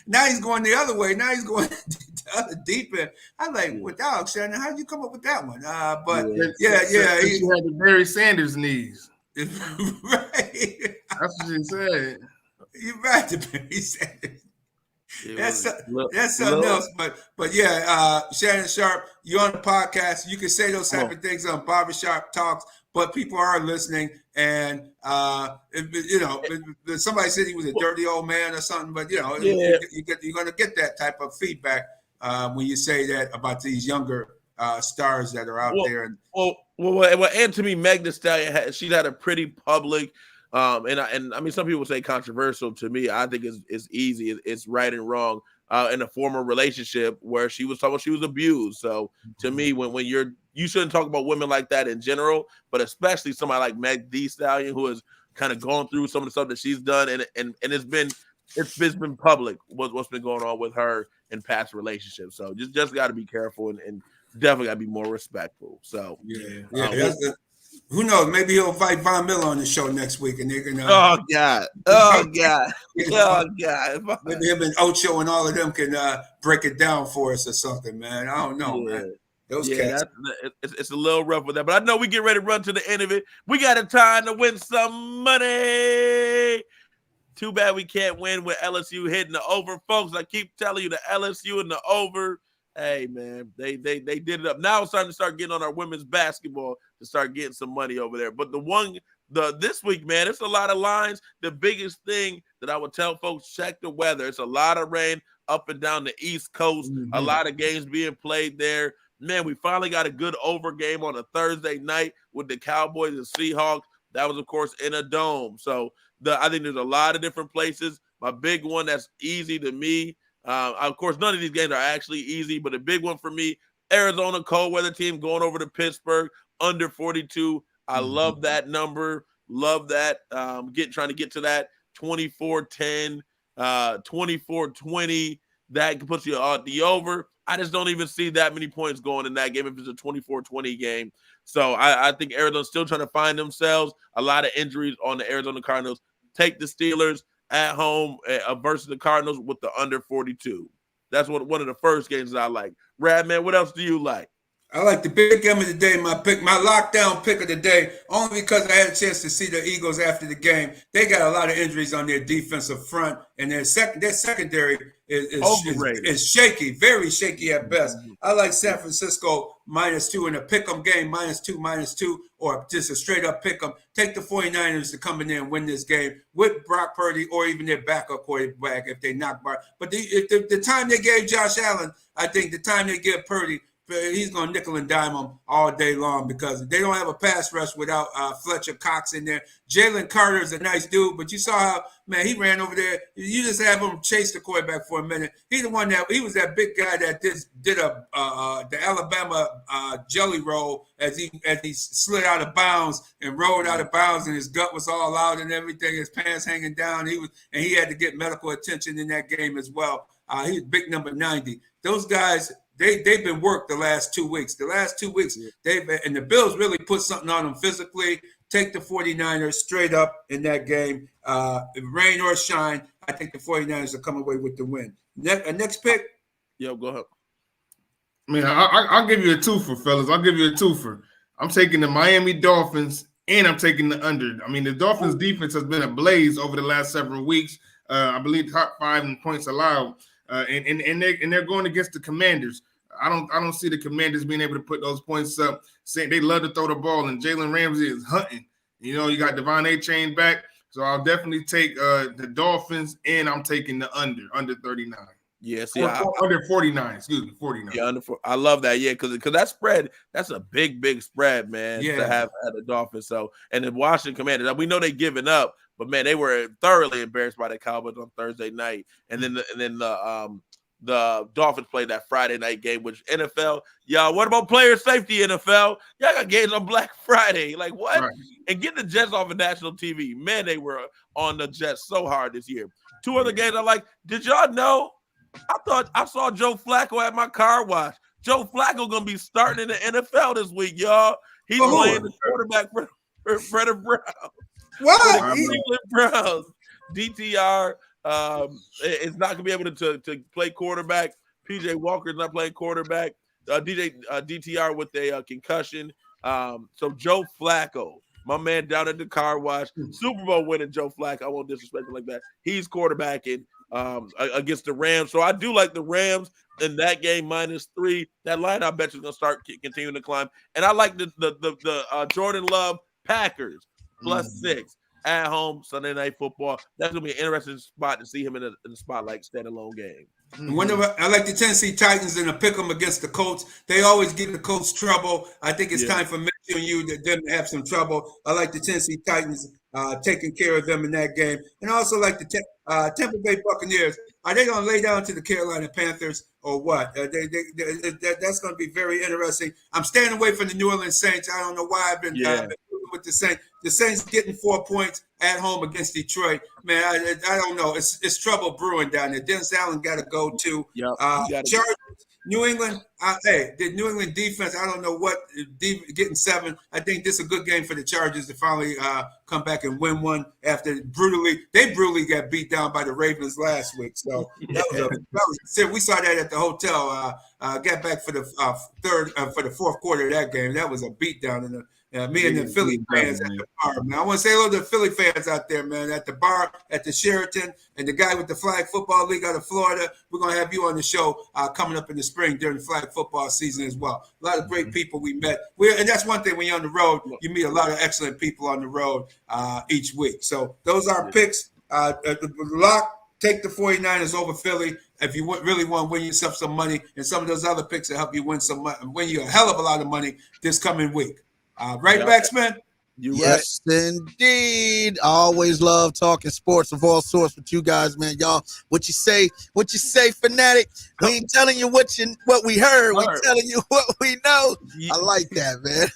S2: Now he's going the other way. Now he's going the other deep end. I'm like, "Well, dog, Shannon, how did you come up with that one?" But he
S3: had the Barry Sanders knees.
S2: Right.
S3: That's what he said.
S2: You're right, the Barry Sanders. That's something else. But yeah, Shannon Sharp, you're on the podcast. You can say those type of things on Barbershop Talks, but people are listening. And somebody said he was a dirty old man or something. But you're going to get that type of feedback when you say that about these younger stars that are out there.
S8: And to me, Megan Thee Stallion, she's had a pretty public. And I mean, some people say controversial. To me, I think it's easy. It's right and wrong. In a former relationship where she was talking, she was abused. So to me, when you shouldn't talk about women like that in general, but especially somebody like Megan Thee Stallion, who has kind of gone through some of the stuff that she's done, and it's been public what's been going on with her in past relationships. So just got to be careful and definitely got to be more respectful. So
S2: who knows? Maybe he'll invite Von Miller on the show next week, and they're gonna.
S8: Oh God!
S2: Maybe him and Ocho and all of them can break it down for us or something, man. I don't know, man. Those cats.
S8: It's a little rough with that, but I know we get ready to run to the end of it. We got a time to win some money. Too bad we can't win with LSU hitting the over, folks. I keep telling you, the LSU and the over. Hey man, they did it up. Now it's time to start getting on our women's basketball to start getting some money over there. But this week, man, it's a lot of lines. The biggest thing that I would tell folks, check the weather. It's a lot of rain up and down the East Coast. A lot of games being played there. Man, we finally got a good over game on a Thursday night with the Cowboys and Seahawks. That was, of course, in a dome. So I think there's a lot of different places. My big one that's easy to me. Of course, none of these games are actually easy, but a big one for me, Arizona cold weather team going over to Pittsburgh, under 42. I love that number. Love that. Trying to get to that 24-10, 24-20. That puts you on the over. I just don't even see that many points going in that game if it's a 24-20 game. So I think Arizona's still trying to find themselves. A lot of injuries on the Arizona Cardinals. Take the Steelers at home versus the Cardinals with the under 42. That's one of the first games that I like. Radman, what else do you like?
S2: I like the big game of the day, my lockdown pick of the day, only because I had a chance to see the Eagles after the game. They got a lot of injuries on their defensive front, and their secondary is shaky, very shaky at best. I like San Francisco -2 in a pick 'em game, -2, or just a straight up pick 'em. Take the 49ers to come in there and win this game with Brock Purdy or even their backup quarterback if they knock Brock. But the time they gave Josh Allen, I think the time they give Purdy, he's going to nickel and dime them all day long because they don't have a pass rush without Fletcher Cox in there. Jalen Carter is a nice dude, but you saw how, man, he ran over there. You just have him chase the quarterback for a minute. He was that big guy that did the Alabama jelly roll as he slid out of bounds and rolled out of bounds, and his gut was all out and everything, his pants hanging down. He had to get medical attention in that game as well. He was big number 90. Those guys, they've been worked the last 2 weeks. And the Bills really put something on them physically. Take the 49ers straight up in that game. Rain or shine, I think the 49ers will come away with the win. Next pick.
S8: Yo, go ahead.
S3: I mean, I'll give you a twofer, fellas. I'll give you a twofer. I'm taking the Miami Dolphins, and I'm taking the under. I mean, the Dolphins' defense has been ablaze over the last several weeks. I believe top 5 in points allowed. And they're going against the Commanders. I don't see the Commanders being able to put those points up. They love to throw the ball, and Jalen Ramsey is hunting. You know, you got Devon A-Chain back, so I'll definitely take the Dolphins, and I'm taking the under 39.
S8: Yeah, see,
S3: under 49. Excuse me, 49.
S8: Yeah, I love that. Yeah, because that spread, that's a big spread, man.
S2: Yeah.
S8: To have at the Dolphins. So, and the Washington Commanders, we know they're giving up, but man, they were thoroughly embarrassed by the Cowboys on Thursday night, and then the Dolphins played that Friday night game, which NFL, y'all, what about player safety, NFL? Y'all got games on Black Friday. Like, what? Right. And get the Jets off of national TV. Man, they were on the Jets so hard this year. 2 other games I like. Did y'all know? I thought I saw Joe Flacco at my car wash. Joe Flacco going to be starting in the NFL this week, y'all. He's playing the quarterback for the Browns.
S2: What?
S8: For the Cleveland Browns. DTR is not going to be able to play quarterback. PJ Walker's not playing quarterback. DTR with a concussion. So Joe Flacco, my man down at the car wash, Super Bowl winning Joe Flacco. I won't disrespect him like that. He's quarterbacking against the Rams. So I do like the Rams in that game -3. That line I bet you is going to start continuing to climb. And I like the Jordan Love Packers +6 at home Sunday Night Football. That's going to be an interesting spot to see him in the spotlight standalone game.
S2: Whenever I like the Tennessee Titans and to pick them against the Colts, they always give the Colts trouble. I think it's time for Mitchell and you them to have some trouble. I like the Tennessee Titans taking care of them in that game, and I also like the Tampa Bay Buccaneers. Are they going to lay down to the Carolina Panthers or what? That's going to be very interesting. I'm staying away from the New Orleans Saints. I don't know why I've been with the Saints. The Saints getting 4 points at home against Detroit. Man, I don't know. It's trouble brewing down there. Dennis Allen got to go too. Chargers, New England. The New England defense, I don't know what, getting 7. I think this is a good game for the Chargers to finally come back and win one after they brutally got beat down by the Ravens last week. So we saw that at the hotel. Got back for the fourth quarter of that game. That was a beatdown in the. Me and the Philly fans at the bar, man. I want to say hello to the Philly fans out there, man, at the bar, at the Sheraton, and the guy with the Flag Football League out of Florida. We're going to have you on the show coming up in the spring during the flag football season as well. A lot of great people we met. And that's one thing when you're on the road, you meet a lot of excellent people on the road each week. So those are our picks. Lock, take the 49ers over Philly if you really want to win yourself some money, and some of those other picks will help you win you a hell of a lot of money this coming week. Right, Backsman?
S10: Yes, indeed. I always love talking sports of all sorts with you guys, man. Y'all, what you say, fanatic? We ain't telling you what we heard. We're telling you what we know. I like that, man.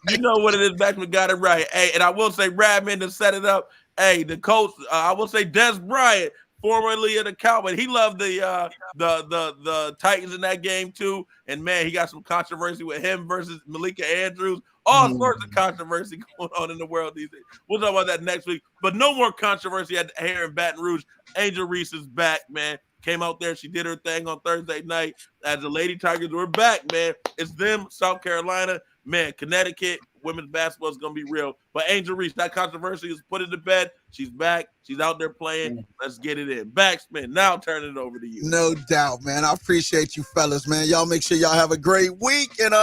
S8: You know what it is, Backsman got it right. Hey, and I will say Radman to set it up. Hey, the coach, I will say Des Bryant, formerly of the Cowboys, he loved the Titans in that game too. And man, he got some controversy with him versus Malika Andrews. All sorts of controversy going on in the world these days. We'll talk about that next week. But no more controversy here in Baton Rouge. Angel Reese is back, man. Came out there. She did her thing on Thursday night as the Lady Tigers were back, man. It's them, South Carolina. Man, Connecticut, women's basketball is going to be real. But Angel Reese, that controversy is put into bed. She's back. She's out there playing. Let's get it in. Backspin, now turn it over to you.
S10: No doubt, man. I appreciate you fellas, man. Y'all make sure y'all have a great week and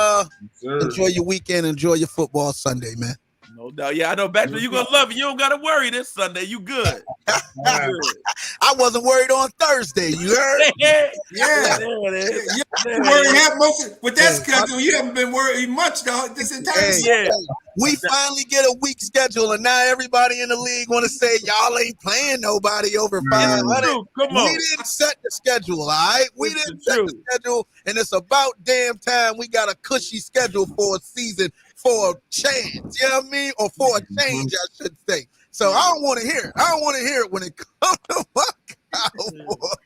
S10: enjoy your weekend. Enjoy your football Sunday, man.
S8: No doubt. Yeah, I know, Bachelor. You're gonna love it. You don't gotta worry this Sunday. You good.
S10: I wasn't worried on Thursday. You heard?
S2: Yeah.
S8: There it is.
S2: You with that schedule, you haven't been worried much though this entire season.
S10: We finally get a week schedule, and now everybody in the league want to say y'all ain't playing nobody over 500.
S8: Come on.
S10: We didn't set the schedule, all right? We didn't set the schedule, and it's about damn time we got a cushy schedule for a season for a chance. You know what I mean? Or for a change, I should say. So I don't want to hear it. I don't want to hear it when it comes to my Cowboys.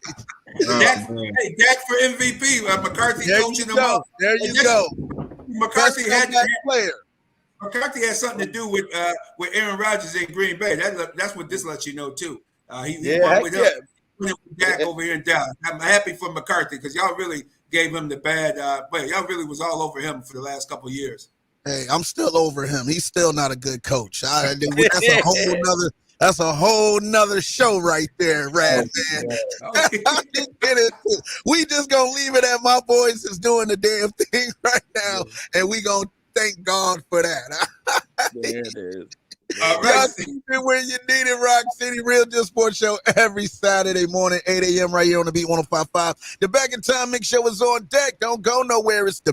S2: Dak for MVP. McCarthy coaching them up.
S10: There you go.
S2: McCarthy had
S10: player.
S2: McCarthy had something to do with Aaron Rodgers in Green Bay. That's what this lets you know too. He won with Dak over here in Dallas. I'm happy for McCarthy because y'all really gave him the bad. But y'all really was all over him for the last couple of years.
S10: Hey, I'm still over him. He's still not a good coach. That's a whole nother show right there, Rad man. We just gonna leave it at my boys is doing the damn thing right now, and we gonna thank God for that.
S8: There it is.
S10: All right. Y'all keep it where you need it, Rock City. Real Deal Sports Show every Saturday morning, 8 a.m. right here on the Beat 105.5. The Back in Time Mix Show is on deck. Don't go nowhere. It's the